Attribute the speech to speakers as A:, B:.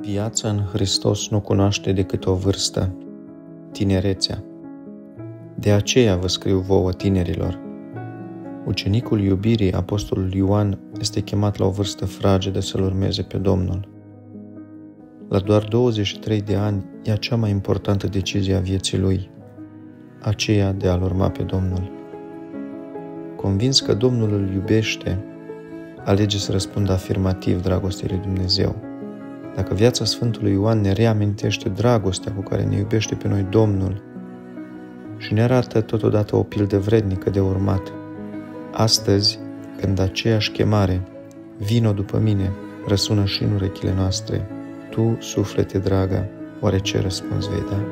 A: Viața în Hristos nu cunoaște decât o vârstă, tinerețea. De aceea vă scriu vouă, tinerilor. Ucenicul iubirii, apostolul Ioan, este chemat la o vârstă fragedă să-L urmeze pe Domnul. La doar 23 de ani ia cea mai importantă decizie a vieții lui, aceea de a-L urma pe Domnul. Convins că Domnul îl iubește, alege să răspundă afirmativ dragostei lui Dumnezeu. Dacă viața Sfântului Ioan ne reamintește dragostea cu care ne iubește pe noi Domnul și ne arată totodată o pildă vrednică de urmat, astăzi, când aceeași chemare, vino după mine, răsună și în urechile noastre, tu, suflete dragă, oare ce răspuns vei da?